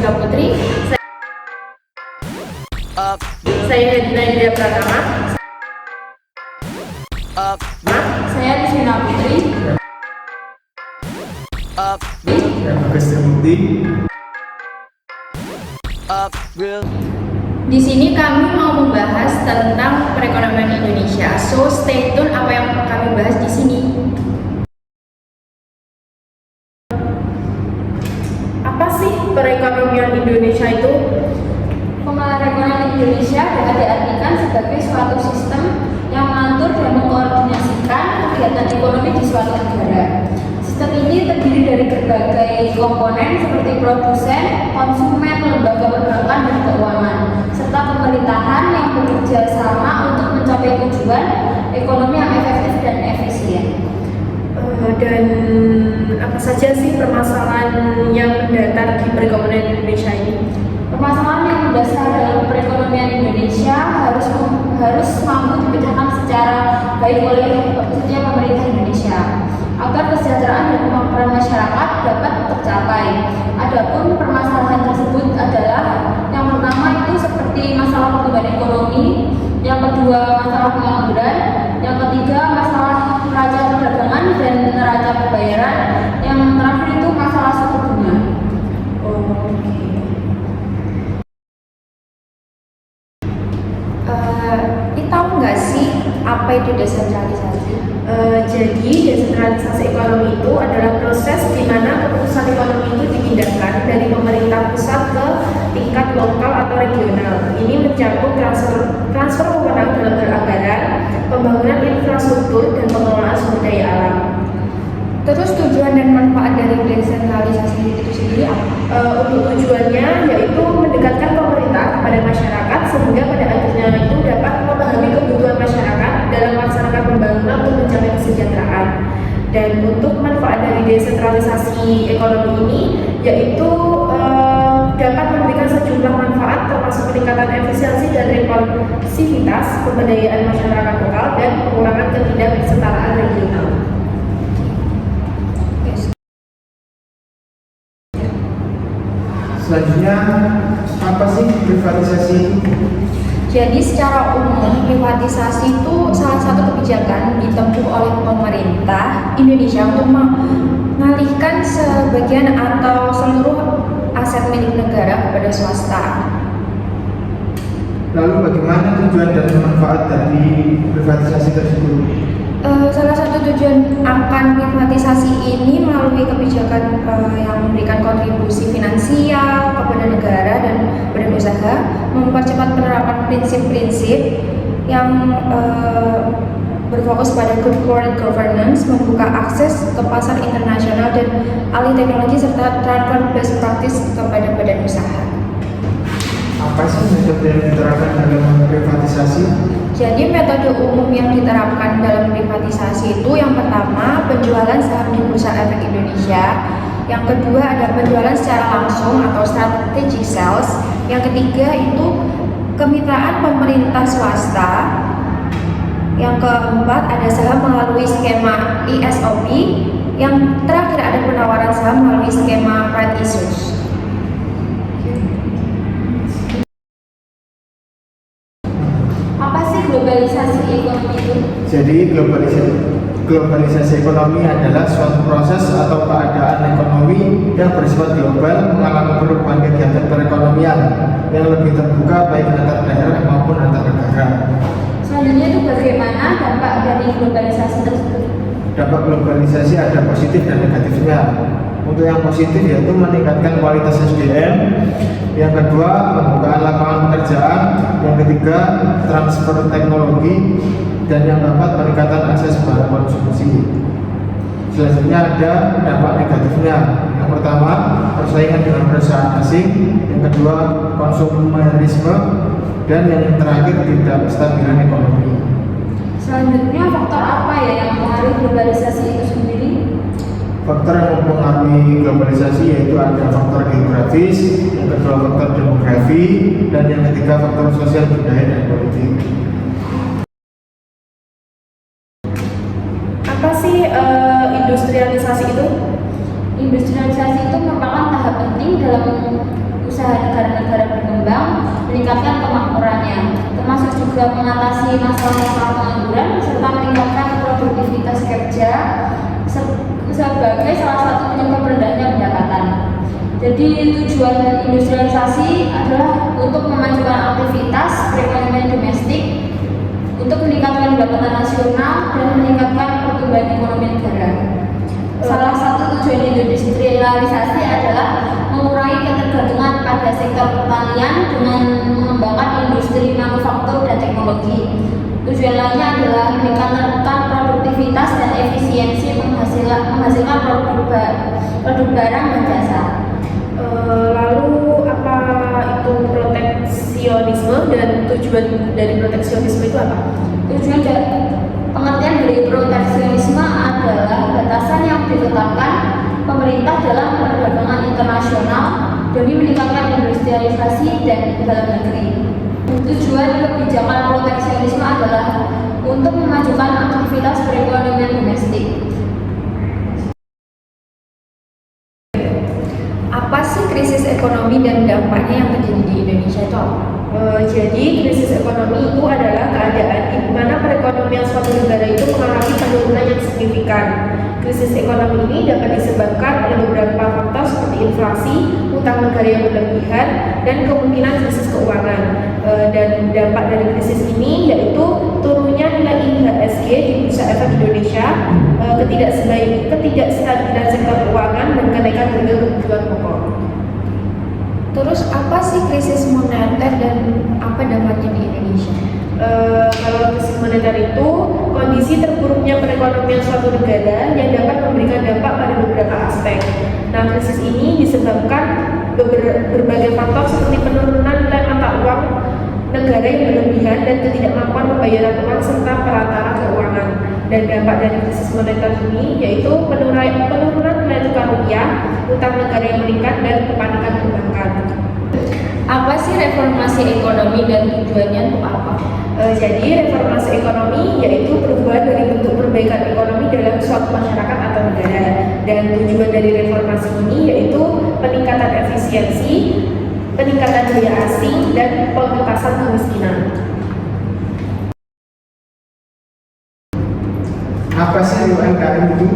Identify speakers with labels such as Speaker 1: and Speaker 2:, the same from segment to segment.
Speaker 1: Sina Putri. Saya Hedina India Pratama. Saya Sina Putri. Di sini kami mau membahas tentang perekonomian Indonesia. So stay tune apa yang kami bahas di sini. Apa sih perekonomian Indonesia itu? Perekonomian Indonesia dapat diartikan sebagai suatu sistem yang mengatur dan mengkoordinasikan kegiatan ekonomi di suatu negara. Sistem ini terdiri dari berbagai komponen seperti produsen, konsumen, lembaga perbankan dan keuangan, serta pemerintahan yang bekerja sama untuk mencapai tujuan ekonomi yang efektif dan efisien. Dan apa saja sih permasalahan yang mendasar di perekonomian Indonesia ini? Permasalahan yang mendasar dalam perekonomian Indonesia harus mampu dipecahkan secara baik oleh pemerintah Indonesia agar kesejahteraan dan kemakmuran masyarakat dapat tercapai. Adapun permasalahan tersebut adalah yang pertama itu seperti masalah pertumbuhan ekonomi, yang kedua masalah pengangguran, yang ketiga masalah neraca perdagangan dan neraca pembayaran, yang terakhir itu masalah suku bunga. Tahu nggak sih apa itu desentralisasi? Jadi desentralisasi ekonomi itu adalah proses di mana keputusan ekonomi itu dipindahkan dari pemerintah pusat ke tingkat lokal atau regional. Ini mencakup transfer wewenang dalam hal anggaran, pembangunan infrastruktur, dan pengelolaan sumber daya alam. Terus tujuan dan manfaat dari desentralisasi itu sendiri apa? Untuk tujuannya yaitu mendekatkan pemerintah kepada masyarakat sehingga pada akhirnya itu dapat memahami kebutuhan masyarakat dalam melaksanakan pembangunan untuk mencapai kesejahteraan. Dan untuk manfaat dari desentralisasi ekonomi ini yaitu dapat memberikan sejumlah manfaat termasuk peningkatan efisiensi dan responsivitas pemberdayaan masyarakat lokal dan pengurangan ketidaksetaraan regional.
Speaker 2: Selanjutnya, apa sih privatisasi itu?
Speaker 1: Jadi secara umum privatisasi itu salah satu kebijakan ditempuh oleh pemerintah Indonesia untuk mengalihkan sebagian atau seluruh aset milik negara kepada swasta.
Speaker 2: Lalu bagaimana tujuan dan manfaat dari privatisasi tersebut?
Speaker 1: Salah satu tujuan akan privatisasi ini melalui kebijakan yang memberikan kontribusi finansial kepada negara dan badan usaha, mempercepat penerapan prinsip-prinsip yang berfokus pada good corporate governance, membuka akses ke pasar internasional dan alih teknologi serta transfer best practice kepada badan usaha.
Speaker 2: Apa sih metode yang diterapkan dalam privatisasi?
Speaker 1: Jadi metode umum yang diterapkan dalam privatisasi itu yang pertama penjualan saham di Bursa Efek Indonesia, yang kedua ada penjualan secara langsung atau strategic sales, yang ketiga itu kemitraan pemerintah swasta, yang keempat ada saham melalui skema ESOP, yang terakhir ada penawaran saham melalui skema right issues. Globalisasi ekonomi itu?
Speaker 2: Jadi globalisasi ekonomi adalah suatu proses atau keadaan ekonomi yang bersifat global mengalami perubahan kegiatan perekonomian yang lebih terbuka baik antar daerah maupun antar negara.
Speaker 1: Selanjutnya itu bagaimana dampak dari globalisasi tersebut?
Speaker 2: Dampak globalisasi ada positif dan negatifnya. Untuk yang positif yaitu meningkatkan kualitas SDM, yang kedua pembukaan lapangan pekerjaan, yang ketiga transfer teknologi, dan yang keempat peningkatan akses barang konsumsi. Selanjutnya ada dampak negatifnya. Yang pertama persaingan dengan perusahaan asing, yang kedua konsumerisme, dan yang terakhir tidak kestabilan ekonomi.
Speaker 1: Selanjutnya faktor apa ya yang mempengaruhi globalisasi itu sendiri?
Speaker 2: Faktor yang mempengaruhi globalisasi yaitu ada faktor geografis, yang kedua faktor demografi, dan yang ketiga faktor sosial budaya dan politik.
Speaker 1: Apa sih industrialisasi itu? Industrialisasi itu merupakan tahap penting dalam usaha negara-negara berkembang, meningkatkan kemakmurannya, termasuk juga mengatasi masalah-masalah pengangguran serta meningkatkan produktivitas kerja sebagai salah satu penyebab rendahnya pendapatan. Jadi tujuan industrialisasi adalah untuk memajukan aktivitas perekonomian domestik, untuk meningkatkan pendapatan nasional dan meningkatkan pertumbuhan ekonomi negara. Salah satu tujuan industrialisasi adalah mengurangi ketergantungan pada sektor pertanian dengan mengembangkan industri manufaktur dan teknologi. Tujuan lainnya adalah meningkatkan produktivitas dan efisiensi menghasilkan produk barang dan jasa.
Speaker 3: Lalu apa itu proteksionisme dan tujuan dari proteksionisme itu apa?
Speaker 1: Pengertian dari proteksionisme adalah batasan yang ditetapkan pemerintah dalam perdagangan internasional demi meningkatkan industrialisasi dan dalam negeri. Tujuan kebijakan proteksionisme adalah untuk memajukan aktivitas perekonomian domestik.
Speaker 3: Apa sih krisis ekonomi dan dampaknya yang terjadi di Indonesia itu apa? Jadi krisis ekonomi itu adalah keadaan di mana perekonomian suatu negara itu mengalami penurunan yang signifikan. Krisis ekonomi ini dapat disebabkan oleh beberapa faktor seperti inflasi, utang negara yang berlebihan, dan kemungkinan krisis keuangan. Dan dampak dari krisis ini yaitu turunnya nilai IHSG di Bursa Efek Indonesia, ketidakstabilan sektor keuangan, dan kenaikan harga kebutuhan pokok.
Speaker 4: Terus apa sih krisis moneter dan apa dampaknya di Indonesia?
Speaker 3: Kalau krisis moneter itu kondisi terpuruknya perekonomian suatu negara yang dapat memberikan dampak pada beberapa aspek. Nah, krisis ini disebabkan berbagai faktor seperti penurunan nilai mata uang negara yang berlebihan dan ketidakmampuan pembayaran uang serta perantara keuangan. Dan dampak dari krisis moneter ini yaitu penurunan nilai tukar rupiah, utang negara yang meningkat, dan kepanikan perbankan.
Speaker 4: Apa sih reformasi ekonomi dan tujuannya untuk apa?
Speaker 3: Jadi reformasi ekonomi yaitu perubahan dari bentuk perbaikan ekonomi dalam suatu masyarakat atau negara. Dan tujuan dari reformasi ini yaitu peningkatan efisiensi, peningkatan daya asing, dan pengentasan kemiskinan.
Speaker 2: Apa sih UMKM itu?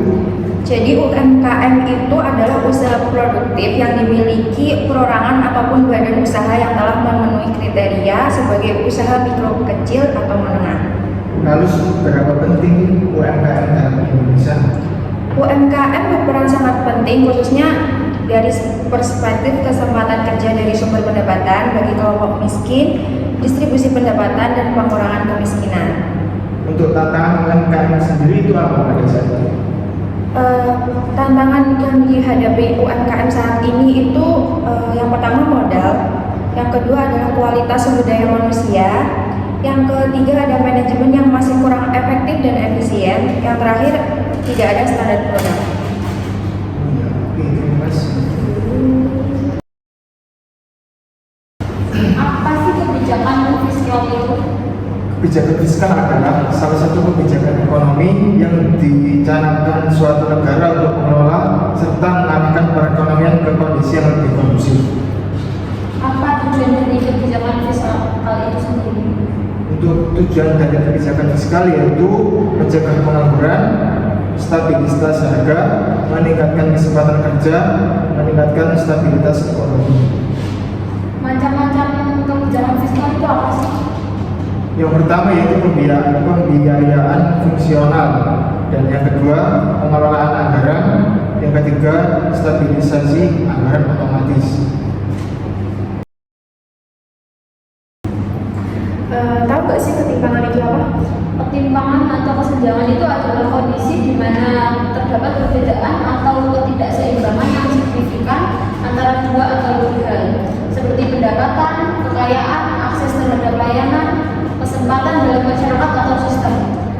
Speaker 4: Jadi UMKM itu adalah usaha produktif yang dimiliki perorangan ataupun badan usaha yang telah memenuhi kriteria sebagai usaha mikro kecil atau menengah.
Speaker 2: Lalu seberapa penting UMKM dalam Indonesia?
Speaker 4: UMKM berperan sangat penting khususnya dari perspektif kesempatan kerja dari sumber pendapatan bagi kelompok miskin, distribusi pendapatan, dan pengurangan kemiskinan.
Speaker 2: Untuk tantangan UMKM sendiri itu apa saja?
Speaker 4: Tantangan yang dihadapi UMKM saat ini itu yang pertama modal, yang kedua adalah kualitas sumber daya manusia, yang ketiga ada manajemen yang masih kurang efektif dan efisien, yang terakhir tidak ada standar produk.
Speaker 2: Terima kasih.
Speaker 1: Apa sih kebijakan fiskal itu?
Speaker 2: Kebijakan fiskal adalah salah satu kebijakan ekonomi yang dicanangkan suatu negara untuk mengelola serta mengarahkan perekonomian ke kondisi yang lebih kondusif.
Speaker 1: Apa tujuan dari kebijakan fiskal itu sendiri?
Speaker 2: Untuk tujuan dari kebijakan fiskal yaitu mencegah pengangguran, stabilitas harga, meningkatkan kesempatan kerja, meningkatkan stabilitas ekonomi.
Speaker 1: Macam-macam kebijakan fiskal itu apa sih?
Speaker 2: Yang pertama yaitu pembiayaan fungsional, dan yang kedua pengelolaan anggaran, yang ketiga stabilisasi anggaran otomatis.
Speaker 3: Tahu nggak sih ketimpangan itu apa?
Speaker 1: Ketimpangan atau kesenjangan itu adalah kondisi di mana terdapat perbedaan atau ketidakseimbangan yang signifikan antara dua atau lebih hal, seperti pendapatan, kekayaan, akses terhadap layanan, kesempatan dalam masyarakat atau sistem.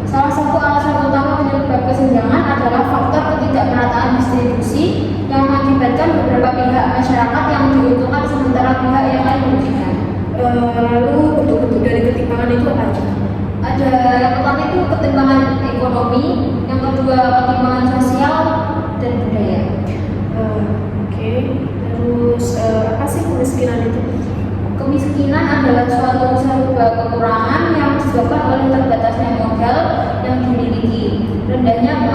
Speaker 1: Salah satu alasan utama penyebab kesenjangan adalah faktor ketidakmerataan distribusi yang mengakibatkan beberapa pihak masyarakat yang diuntungkan sementara pihak yang lain merugikan.
Speaker 3: Lalu bentuk-bentuk dari ketimpangan itu apa aja?
Speaker 1: Ada yang pertama itu ketimpangan ekonomi, yang kedua ketimpangan sosial dan budaya.
Speaker 3: Oke. Terus apa sih kemiskinan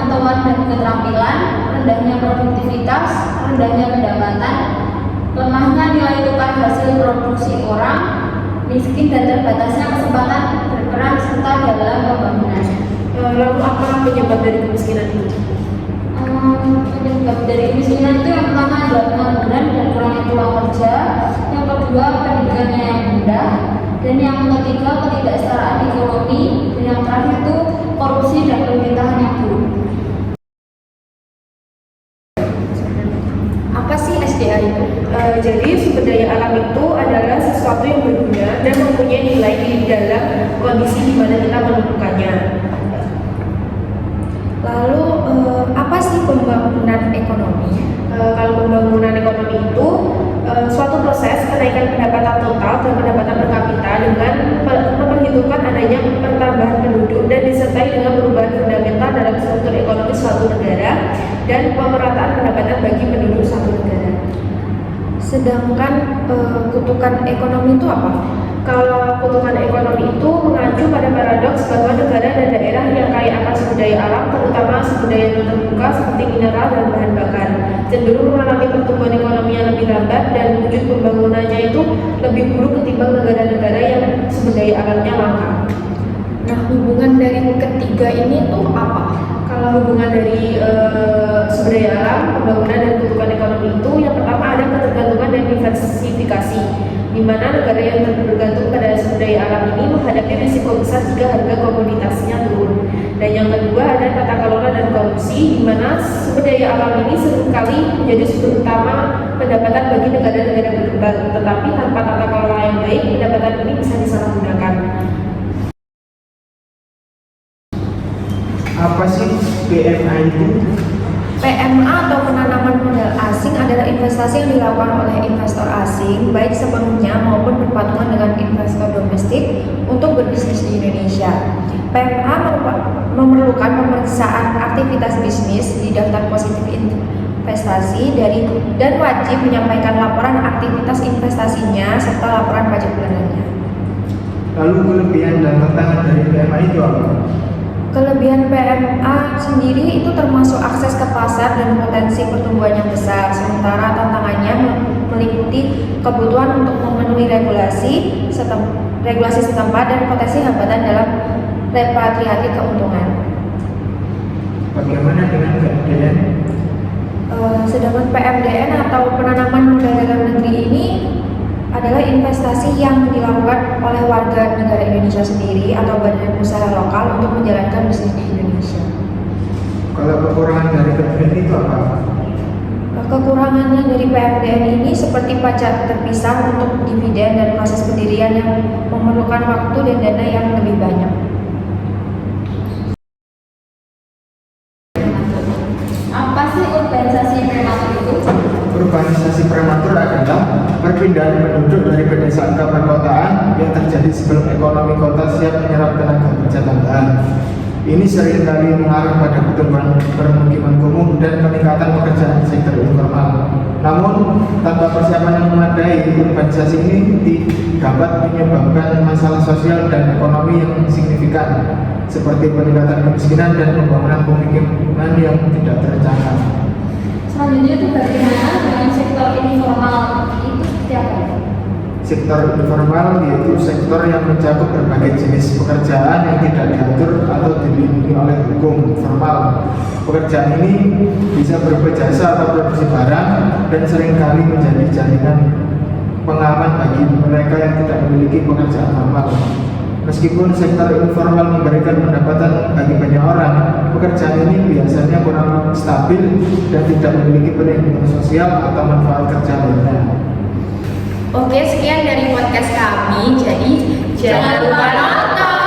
Speaker 1: pengetahuan dan keterampilan, rendahnya produktivitas, rendahnya pendapatan, lemahnya nilai tukar hasil produksi orang, miskin dan terbatasnya kesempatan berperan serta dalam pembangunan.
Speaker 3: Lalu apa penyebab dari kemiskinan itu?
Speaker 1: Penyebab dari kemiskinan itu yang pertama adalah pengangguran dan kurangnya peluang kerja, yang kedua pendidikannya yang rendah, dan yang ketiga ketidaksetaraan ekonomi, dan yang terakhir itu korupsi dan pemerintahan yang buruk.
Speaker 4: Apa sih SDA itu?
Speaker 3: Jadi sumber daya alam itu adalah sesuatu yang berguna dan mempunyai nilai di dalam kondisi di mana kita menemukannya.
Speaker 4: Lalu apa sih pembangunan ekonomi?
Speaker 3: Kalau pembangunan ekonomi itu suatu proses kenaikan pendapatan total dan pendapatan per kapita dengan memperhitungkan adanya pertambahan penduduk dan disertai dengan perubahan fundamental dalam struktur ekonomi suatu negara dan pemerataan pendapatan bagi penduduk suatu negara.
Speaker 4: Sedangkan kutukan ekonomi itu apa?
Speaker 3: Kalau kutukan ekonomi itu mengacu pada paradoks bahwa negara dan daerah yang kaya akan sumber daya alam, terutama sumber daya non terbuka seperti mineral dan bahan bakar, cenderung mengalami pertumbuhan ekonomi yang lebih lambat dan wujud pembangunannya itu lebih buruk ketimbang negara-negara yang sumber daya alamnya langka.
Speaker 4: Nah, hubungan dari ketiga ini tuh apa?
Speaker 3: Kalau hubungan dari sumber daya alam, pembangunan dan kutukan ekonomi itu yang pertama ada ketergantungan dan diversifikasi, di mana negara yang bergantung pada sumber daya alam ini menghadapi risiko besar jika harga komoditasnya turun. Dan yang kedua ada tata kelola dan korupsi, di mana sumber daya alam ini seringkali menjadi sumber utama pendapatan bagi negara-negara berkembang, tetapi tanpa tata kelola yang baik, pendapatan ini bisa disalahgunakan.
Speaker 2: Apa sih PMA itu?
Speaker 4: PMA atau penanaman modal asing adalah investasi yang dilakukan oleh investor asing, baik sepenuhnya maupun berpatungan dengan investor domestik untuk berbisnis di Indonesia. PMA memerlukan pemeriksaan aktivitas bisnis di daftar positif investasi dan wajib menyampaikan laporan aktivitas investasinya serta laporan pajak bulanannya.
Speaker 2: Lalu kelebihan dan tantangan dari PMA itu apa?
Speaker 4: Kelebihan PMA sendiri itu termasuk akses ke pasar dan potensi pertumbuhan yang besar, sementara tantangannya meliputi kebutuhan untuk memenuhi regulasi setempat dan potensi hambatan dalam repatriasi keuntungan.
Speaker 2: Bagaimana dengan PMDN?
Speaker 4: Sedangkan PMDN atau penanaman modal dalam negeri ini adalah investasi yang dilakukan oleh warga negara Indonesia sendiri atau badan usaha lokal untuk menjalankan bisnis di Indonesia.
Speaker 2: Kalau kekurangan dari PMDN itu apa?
Speaker 4: Kekurangannya dari PMDN ini seperti pajak terpisah untuk dividen dan proses pendirian yang memerlukan waktu dan dana yang lebih banyak.
Speaker 1: Apa sih urbanisasi prematur itu?
Speaker 2: Urbanisasi prematur adalah perpindahan penduduk dari pedesaan ke perkotaan yang terjadi sebelum ekonomi kota siap menyerap tenaga kerja tambahan. Ini seringkali mengarah pada pertumbuhan permukiman kumuh dan peningkatan pekerjaan sektor informal. Namun, tanpa persiapan yang memadai, urbanisasi ini dapat menyebabkan masalah sosial dan ekonomi yang signifikan, seperti peningkatan kemiskinan dan pembangunan pemukiman yang tidak terencana.
Speaker 1: Selanjutnya itu bagaimana dengan sektor informal itu seperti apa?
Speaker 2: Sektor informal yaitu sektor yang mencakup berbagai jenis pekerjaan yang tidak diatur atau dilindungi oleh hukum formal. Pekerjaan ini bisa berupa jasa atau produksi barang dan seringkali menjadi jaringan pengaman bagi mereka yang tidak memiliki pekerjaan formal. Meskipun sektor informal memberikan pendapatan bagi banyak orang, pekerjaan ini biasanya kurang stabil dan tidak memiliki perlindungan sosial atau manfaat kerja lainnya.
Speaker 4: Oke, sekian dari podcast kami. Jadi, jangan lupa nonton.